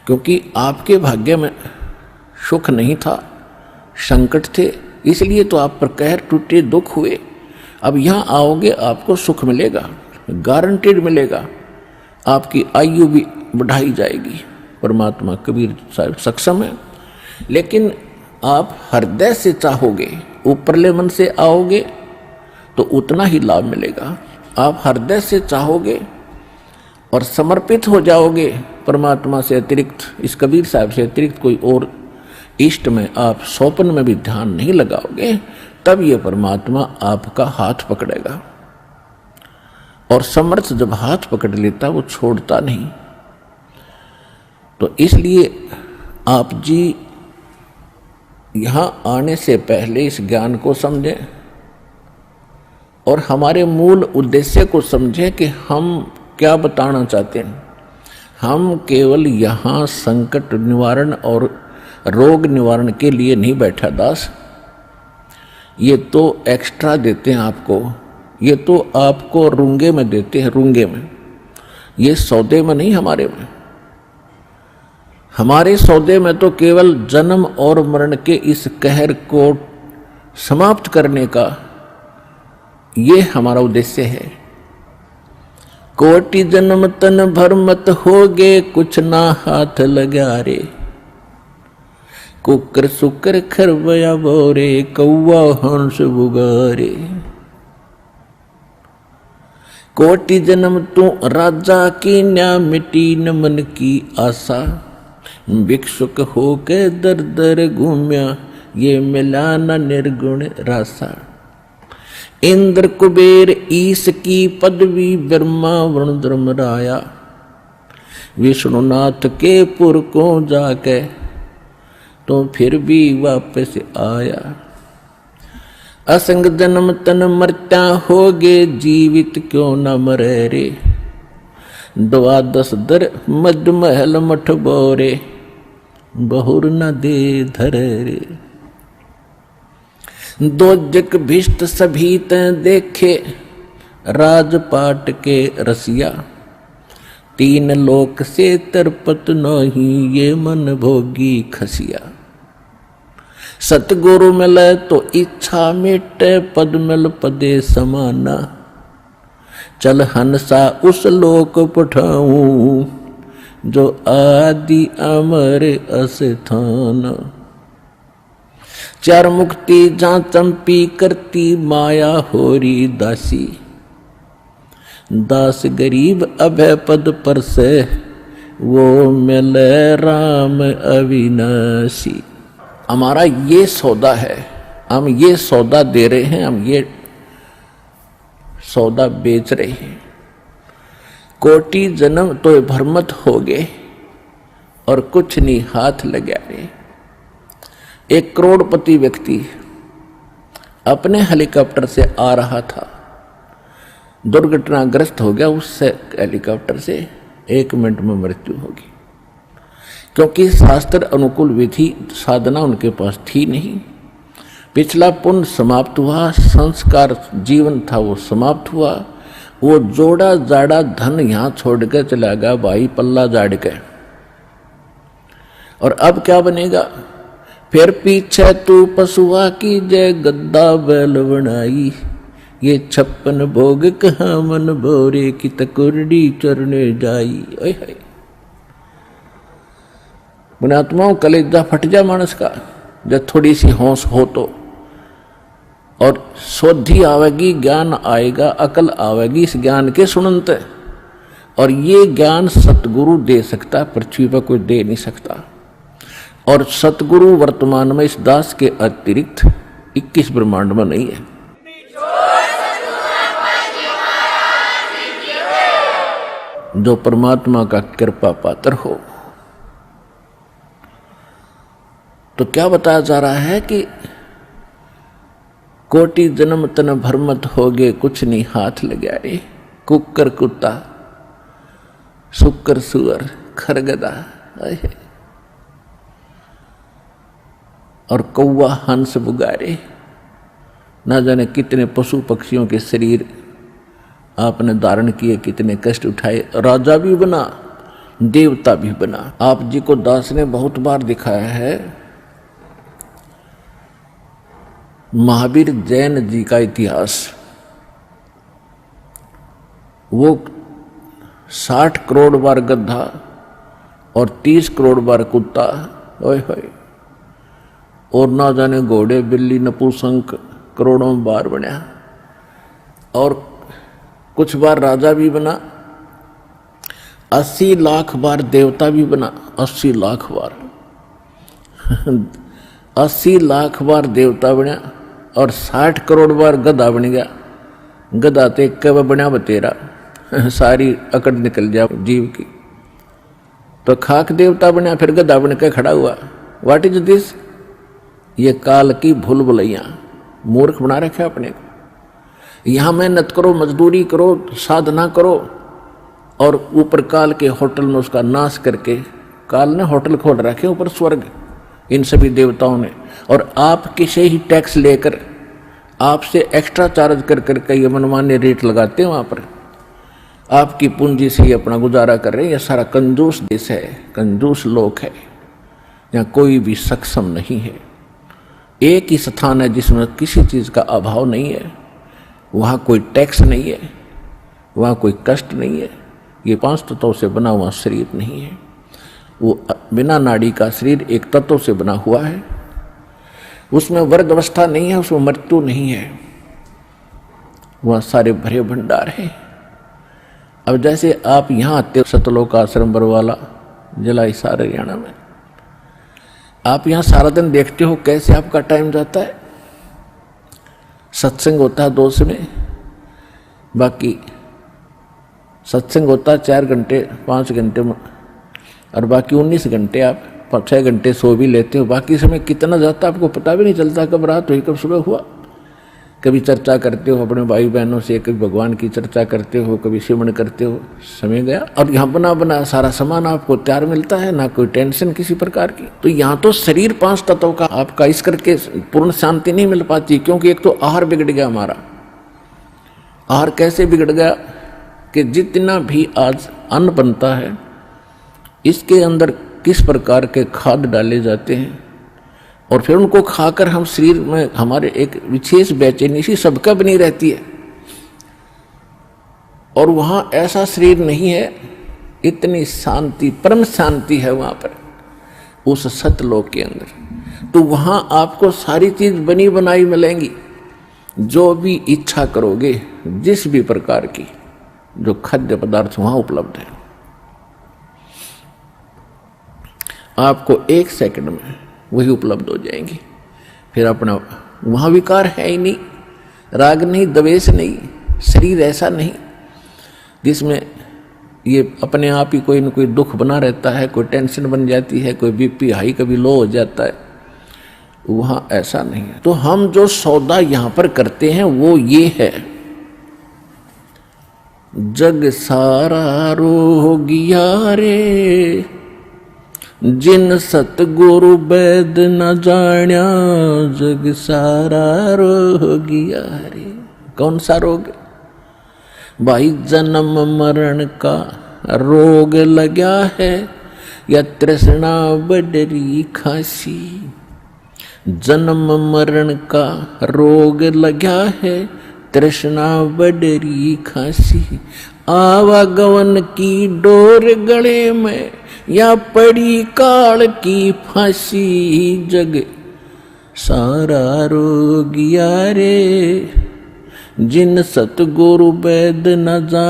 क्योंकि आपके भाग्य में सुख नहीं था, संकट थे, इसलिए तो आप पर कहर टूटे, दुख हुए। अब यहाँ आओगे आपको सुख मिलेगा, गारंटेड मिलेगा। आपकी आयु भी बढ़ाई जाएगी। परमात्मा कबीर साहब सक्षम है। लेकिन आप हृदय से चाहोगे, ऊपरले मन से आओगे तो उतना ही लाभ मिलेगा। आप हृदय से चाहोगे और समर्पित हो जाओगे परमात्मा से अतिरिक्त, इस कबीर साहब से अतिरिक्त कोई और इष्ट में आप स्वप्न में भी ध्यान नहीं लगाओगे, तब ये परमात्मा आपका हाथ पकड़ेगा। और समर्थ जब हाथ पकड़ लेता वो छोड़ता नहीं। तो इसलिए आप जी यहाँ आने से पहले इस ज्ञान को समझें और हमारे मूल उद्देश्य को समझें कि हम क्या बताना चाहते हैं। हम केवल यहाँ संकट निवारण और रोग निवारण के लिए नहीं बैठा दास। ये तो एक्स्ट्रा देते हैं आपको, ये तो आपको रूंगे में देते हैं, रूंगे में, ये सौदे में नहीं हमारे में। हमारे सौदे में तो केवल जन्म और मरण के इस कहर को समाप्त करने का ये हमारा उद्देश्य है। कोटि जन्म तन भर मत होगे, कुछ ना हाथ लगा रे। कुकर सुकर खरवया बोरे, कौवा हंस बुगारे। कोटि जन्म तू राजा की न्या, मिटी न मन की आशा। भिक्षुक होके दर दर घूम्या, ये मिला न निर्गुण रासा। इंद्र कुबेर ईश की पदवी, ब्रह्मा वरुण धर्मराया। विष्णुनाथ के पुर को जाके तो फिर भी वापस आया। असंग जन्म तन मरता होगे, जीवित क्यों न मरे रे। द्वादश दर मद महल मठ बोरे, बहुर न दे धरे रे। दोजक भिष्ट सभी ते देखे, राजपाट के रसिया। तीन लोक से तरपत नहीं, ये मन भोगी खसिया। सतगुरु मिले तो इच्छा मिटे, पद मिल पदे समाना। चल हंसा उस लोक पठाऊं, जो आदि अमर अस्थान। चार मुक्ति जहाँ चंपी करती, माया होरी दासी। दास गरीब अभय पद पर से, वो मिले राम अविनाशी। हमारा ये सौदा है, हम ये सौदा दे रहे हैं, हम ये सौदा बेच रहे हैं। कोटि जन्म तो भरमत हो गए और कुछ नहीं हाथ लगा रहे। एक करोड़पति व्यक्ति अपने हेलीकॉप्टर से आ रहा था, दुर्घटनाग्रस्त हो गया। उससे हेलीकॉप्टर से 1 मिनट में मृत्यु होगी, क्योंकि शास्त्र अनुकूल विधि साधना उनके पास थी नहीं। पिछला पुण्य समाप्त हुआ, संस्कार जीवन था वो समाप्त हुआ। वो जोड़ा जाड़ा धन यहाँ छोड़ के चला गया भाई, पल्ला जाड़ के। और अब क्या बनेगा? फिर पीछे तू पशुआ की जय, गद्दा बैल बनाई। ये 56 भोग कहाँ मन भोरे, की तकुरडी चरने जाई। ओए हाय, पुण्यात्माओं कलेजा फट जा मानस का जब थोड़ी सी होश हो तो। और शोधी आवेगी, ज्ञान आएगा, अकल आवेगी इस ज्ञान के सुनते। और ये ज्ञान सतगुरु दे सकता, पृथ्वी पर कोई दे नहीं सकता। और सतगुरु वर्तमान में इस दास के अतिरिक्त 21 ब्रह्मांड में नहीं है। जो परमात्मा का कृपा पात्र हो। तो क्या बताया जा रहा है कि कोटि जन्म तन भरमत होगे, कुछ नहीं हाथ लगा रे। कुकर कुत्ता, सुकर सुअर, खरगदा और कौवा हंस बुगारे। ना जाने कितने पशु पक्षियों के शरीर आपने धारण किए, कितने कष्ट उठाए। राजा भी बना, देवता भी बना। आप जी को दास ने बहुत बार दिखाया है, महावीर जैन जी का इतिहास, वो 60 करोड़ बार गधा और 30 करोड़ बार कुत्ता, ओए होए, और ना जाने घोड़े बिल्ली नपुंसक करोड़ों बार बना, और कुछ बार राजा भी बना, 80 लाख बार देवता भी बना, 80 लाख बार 80 लाख बार देवता बना, और 60 करोड़ बार गधा बन गया। गधा तो एक कब बना बतेरा, सारी अकड़ निकल जा जीव की। तो खाक देवता बना, फिर गधा बन के खड़ा हुआ। What is this? ये काल की भूल भुलैया, मूर्ख बना रखे अपने को। यहां मेहनत करो, मजदूरी करो, साधना करो, और ऊपर काल के होटल में उसका नाश करके, काल ने होटल खोल रखे ऊपर स्वर्ग इन सभी देवताओं ने, और आपके से ही टैक्स लेकर आपसे एक्स्ट्रा चार्ज कर करके ये मनमान्य रेट लगाते हैं। वहां पर आपकी पूंजी से ही अपना गुजारा कर रहे हैं। यह सारा कंजूस देश है, कंजूस लोग है, यहाँ कोई भी सक्षम नहीं है। एक ही स्थान है जिसमें किसी चीज का अभाव नहीं है, वहां कोई टैक्स नहीं है, वहां कोई कष्ट नहीं है। ये 5 तत्वों से बना हुआ शरीर नहीं है, वो बिना नाड़ी का शरीर एक तत्व से बना हुआ है। उसमें वर्ग अवस्था नहीं है, उसमें मृत्यु नहीं है, वह सारे भरे भंडार हैं। अब जैसे आप यहाँ आते हो सतलोक आश्रम बरवाला जिला हिसार हरियाणा में, आप यहाँ सारा दिन देखते हो कैसे आपका टाइम जाता है। सत्संग होता है 2 समय, बाकी सत्संग होता है 4 घंटे 5 घंटे में, और बाकी 19 घंटे आप 6 घंटे सो भी लेते हो। बाकी समय कितना जाता है आपको पता भी नहीं चलता, कब रात हुई कब सुबह हुआ। कभी चर्चा करते हो अपने भाई बहनों से, कभी भगवान की चर्चा करते हो, कभी सिमरन करते हो, समय गया। और यहाँ बना बना सारा सामान आपको तैयार मिलता है, ना कोई टेंशन किसी प्रकार की। तो यहाँ तो शरीर 5 तत्वों का आपका इस करके पूर्ण शांति नहीं मिल पाती, क्योंकि एक तो आहार बिगड़ गया हमारा। आहार कैसे बिगड़ गया कि जितना भी आज अन्न बनता है, इसके अंदर किस प्रकार के खाद डाले जाते हैं, और फिर उनको खाकर हम शरीर में हमारे एक विशेष बेचैनी सी सबका बनी रहती है। और वहां ऐसा शरीर नहीं है, इतनी शांति, परम शांति है वहां पर उस सतलोक के अंदर। तो वहां आपको सारी चीज बनी बनाई मिलेंगी, जो भी इच्छा करोगे, जिस भी प्रकार की जो खाद्य पदार्थ वहां उपलब्ध है, आपको 1 सेकंड में वही उपलब्ध हो जाएंगी। फिर अपना वहां विकार है ही नहीं, राग नहीं, द्वेष नहीं, शरीर ऐसा नहीं जिसमें ये अपने आप ही कोई न कोई दुख बना रहता है, कोई टेंशन बन जाती है, कोई बीपी हाई कभी लो हो जाता है। वहां ऐसा नहीं है। तो हम जो सौदा यहां पर करते हैं वो ये है, जग सारा रोगिया रे, जिन सतगुरु वैद न जाण्या, जग सारा रोगिया रे। कौन सा रोग? भाई जन्म मरण का रोग लगा है, या तृष्णा बडरी खासी। जन्म मरण का रोग लगा है, तृष्णा बडरी खासी। आवागमन की डोर गले में, या पड़ी काल की फांसी। जग सारा रोगिया रे, जिन सतगुरु वैद न जान